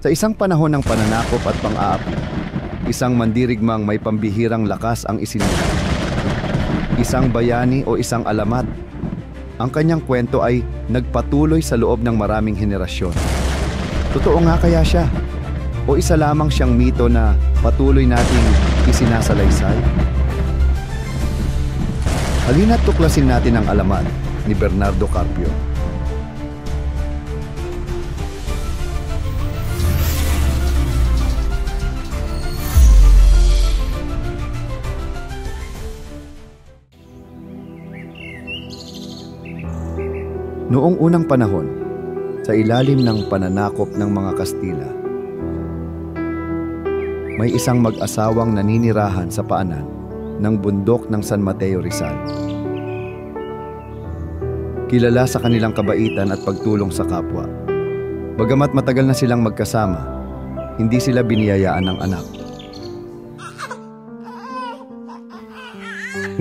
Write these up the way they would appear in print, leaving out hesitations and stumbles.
Sa isang panahon ng pananakop at pang-aapi, isang mandirigmang may pambihirang lakas ang isinilang. Isang bayani o isang alamat. Ang kanyang kwento ay nagpatuloy sa loob ng maraming henerasyon. Totoo nga kaya siya? O isa lamang siyang mito na patuloy nating isinasalaysay? Halina't tuklasin natin ang alamat ni Bernardo Carpio. Noong unang panahon, sa ilalim ng pananakop ng mga Kastila, may isang mag-asawang naninirahan sa paanan ng bundok ng San Mateo, Rizal. Kilala sa kanilang kabaitan at pagtulong sa kapwa. Bagamat matagal na silang magkasama, hindi sila biniyayaan ng anak.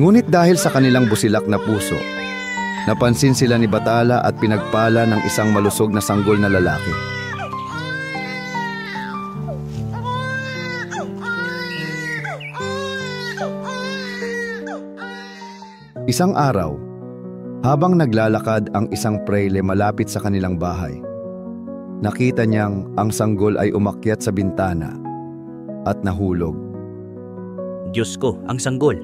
Ngunit dahil sa kanilang busilak na puso, napansin sila ni Bathala at pinagpala ng isang malusog na sanggol na lalaki. Isang araw, habang naglalakad ang isang preyle malapit sa kanilang bahay, nakita niyang ang sanggol ay umakyat sa bintana at nahulog. Diyos ko, ang sanggol!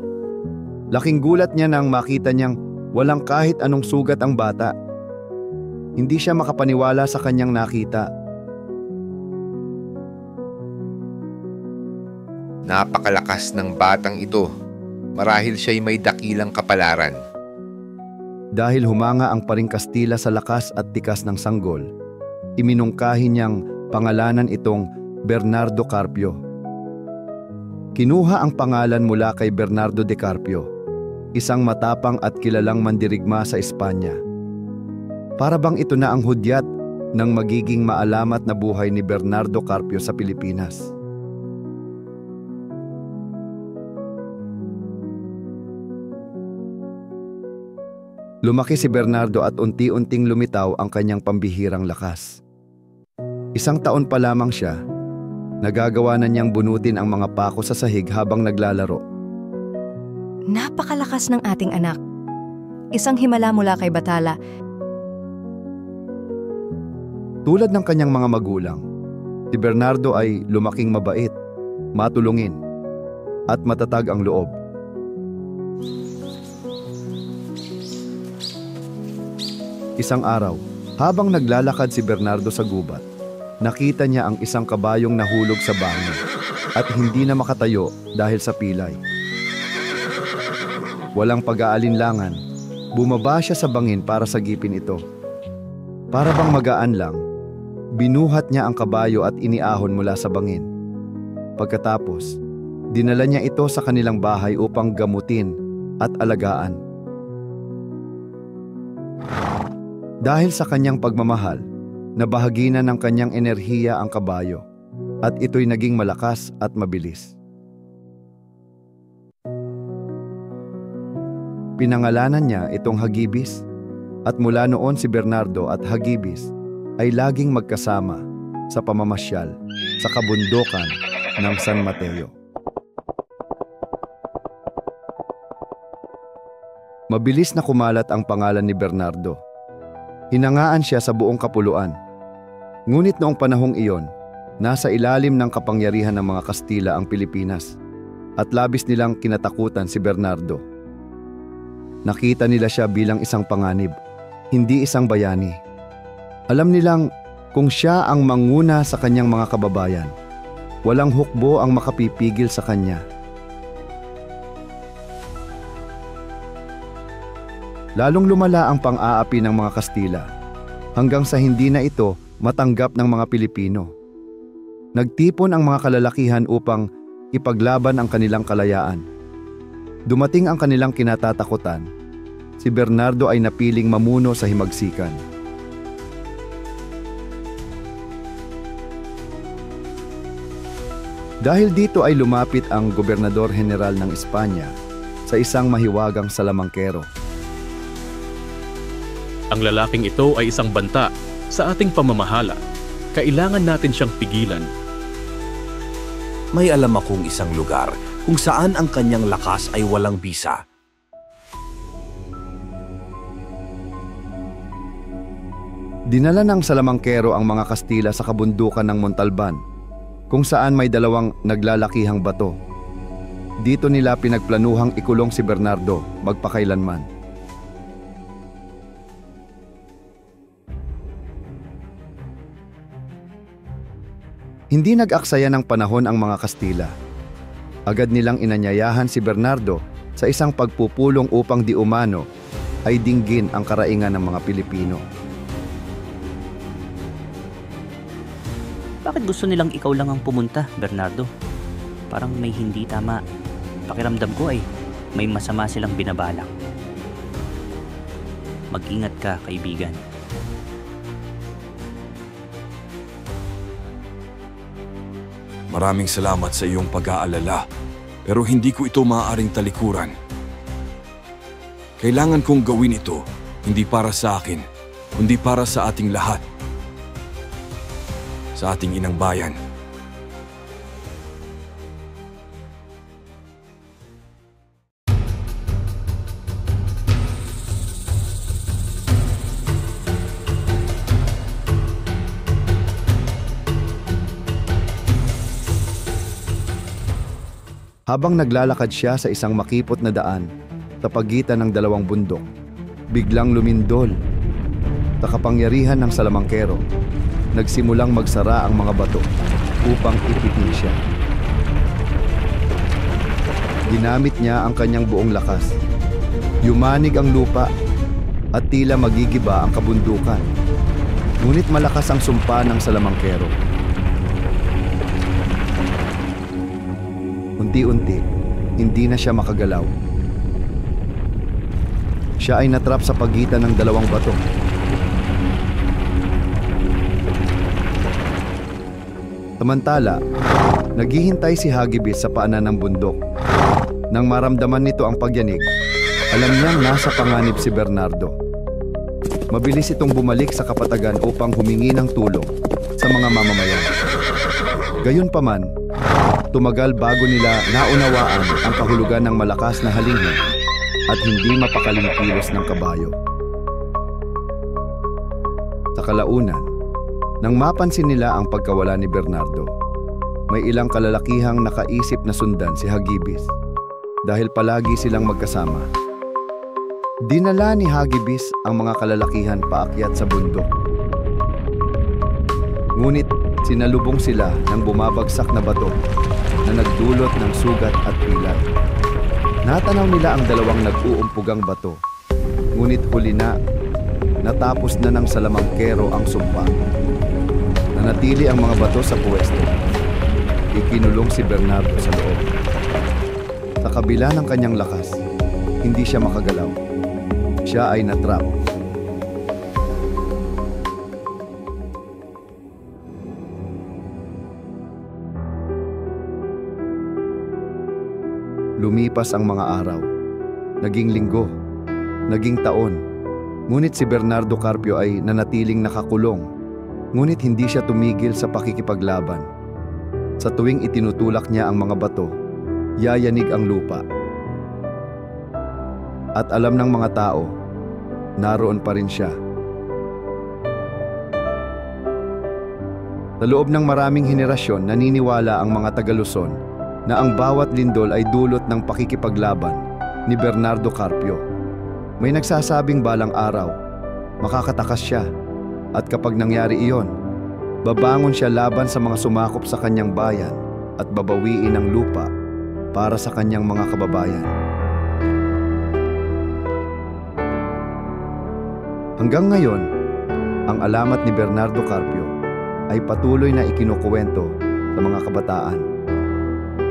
Laking gulat niya nang makita niyang walang kahit anong sugat ang bata. Hindi siya makapaniwala sa kanyang nakita. Napakalakas ng batang ito. Marahil siya'y may dakilang kapalaran. Dahil humanga ang paring Kastila sa lakas at tikas ng sanggol, iminungkahi niyang pangalanan itong Bernardo Carpio. Kinuha ang pangalan mula kay Bernardo de Carpio, isang matapang at kilalang mandirigma sa Espanya. Para bang ito na ang hudyat ng magiging maalamat na buhay ni Bernardo Carpio sa Pilipinas. Lumaki si Bernardo at unti-unting lumitaw ang kanyang pambihirang lakas. Isang taon pa lamang siya, nagagawa na niyang bunutin ang mga pako sa sahig habang naglalaro. Napakalakas ng ating anak. Isang himala mula kay Bathala. Tulad ng kanyang mga magulang, si Bernardo ay lumaking mabait, matulungin, at matatag ang loob. Isang araw, habang naglalakad si Bernardo sa gubat, nakita niya ang isang kabayong nahulog sa bangin at hindi na makatayo dahil sa pilay. Walang pag-aalinlangan, bumaba siya sa bangin para sagipin ito. Para bang magaan lang, binuhat niya ang kabayo at iniahon mula sa bangin. Pagkatapos, dinala niya ito sa kanilang bahay upang gamutin at alagaan. Dahil sa kanyang pagmamahal, nabahagi na ng kanyang enerhiya ang kabayo at ito'y naging malakas at mabilis. Pinangalanan niya itong Hagibis at mula noon si Bernardo at Hagibis ay laging magkasama sa pamamasyal sa kabundukan ng San Mateo. Mabilis na kumalat ang pangalan ni Bernardo. Hinangaan siya sa buong kapuluan. Ngunit noong panahong iyon, nasa ilalim ng kapangyarihan ng mga Kastila ang Pilipinas at labis nilang kinatakutan si Bernardo. Nakita nila siya bilang isang panganib, hindi isang bayani. Alam nilang kung siya ang manguna sa kanyang mga kababayan, walang hukbo ang makapipigil sa kanya. Lalong lumala ang pang-aapi ng mga Kastila hanggang sa hindi na ito matanggap ng mga Pilipino. Nagtipon ang mga kalalakihan upang ipaglaban ang kanilang kalayaan. Dumating ang kanilang kinatatakutan. Si Bernardo ay napiling mamuno sa himagsikan. Dahil dito ay lumapit ang Gobernador General ng Espanya sa isang mahiwagang salamangkero. Ang lalaking ito ay isang banta sa ating pamamahala. Kailangan natin siyang pigilan. May alam akong isang lugar kung saan ang kanyang lakas ay walang bisa. Dinala ng salamangkero ang mga Kastila sa kabundukan ng Montalban, kung saan may dalawang naglalakihang bato. Dito nila pinagplanuhang ikulong si Bernardo magpakailanman. Hindi nag-aksaya ng panahon ang mga Kastila. Agad nilang inanyayahan si Bernardo sa isang pagpupulong upang di umano ay dinggin ang karaingan ng mga Pilipino. Bakit gusto nilang ikaw lang ang pumunta, Bernardo? Parang may hindi tama. Pakiramdam ko ay may masama silang binabalak. Mag-ingat ka, kaibigan. Maraming salamat sa iyong pag-aalala, pero hindi ko ito maaaring talikuran. Kailangan kong gawin ito, hindi para sa akin, kundi para sa ating lahat. Sa ating inang bayan. Habang naglalakad siya sa isang makipot na daan sa pagitan ng dalawang bundok, biglang lumindol. Sa kapangyarihan ng salamangkero, nagsimulang magsara ang mga bato upang ipitin siya. Ginamit niya ang kanyang buong lakas. Yumanig ang lupa at tila magigiba ang kabundukan. Ngunit malakas ang sumpa ng salamangkero. Unti-unti, hindi na siya makagalaw. Siya ay natrap sa pagitan ng dalawang bato. Samantala, naghihintay si Hagibis sa paanan ng bundok. Nang maramdaman nito ang pagyanig, alam niyang nasa panganib si Bernardo. Mabilis itong bumalik sa kapatagan upang humingi ng tulong sa mga mamamayan. Gayunpaman, tumagal bago nila naunawaan ang kahulugan ng malakas na halingin at hindi mapakaling kilos ng kabayo. Sa kalaunan, nang mapansin nila ang pagkawala ni Bernardo, may ilang kalalakihang nakaisip na sundan si Hagibis dahil palagi silang magkasama. Dinala ni Hagibis ang mga kalalakihan paakyat sa bundok. Ngunit sinalubong sila ng bumabagsak na bato na nagdulot ng sugat at pilay. Natanaw nila ang dalawang nag-uumpugang bato, ngunit huli na, natapos na ng salamangkero ang sumpa. Nanatili ang mga bato sa puwesto. Ikinulong si Bernardo sa loob. Sa kabila ng kanyang lakas, hindi siya makagalaw. Siya ay natrap. Lumipas ang mga araw. Naging linggo. Naging taon. Ngunit si Bernardo Carpio ay nanatiling nakakulong. Ngunit hindi siya tumigil sa pakikipaglaban. Sa tuwing itinutulak niya ang mga bato, yayanig ang lupa. At alam ng mga tao, naroon pa rin siya. Sa loob ng maraming henerasyon, naniniwala ang mga taga-Luzon na ang bawat lindol ay dulot ng pakikipaglaban ni Bernardo Carpio. May nagsasabing balang araw, makakatakas siya. At kapag nangyari iyon, babangon siya laban sa mga sumakop sa kanyang bayan at babawiin ang lupa para sa kanyang mga kababayan. Hanggang ngayon, ang alamat ni Bernardo Carpio ay patuloy na ikinukuwento sa mga kabataan.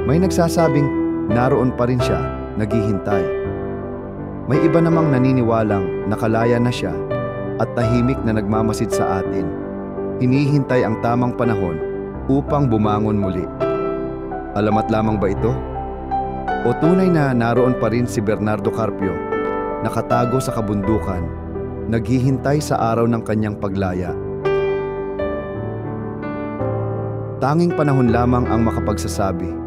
May nagsasabing naroon pa rin siya, naghihintay. May iba namang naniniwalang nakalaya na siya at tahimik na nagmamasid sa atin. Hinihintay ang tamang panahon upang bumangon muli. Alamat lamang ba ito? O tunay na naroon pa rin si Bernardo Carpio, nakatago sa kabundukan, naghihintay sa araw ng kanyang paglaya? Tanging panahon lamang ang makapagsasabi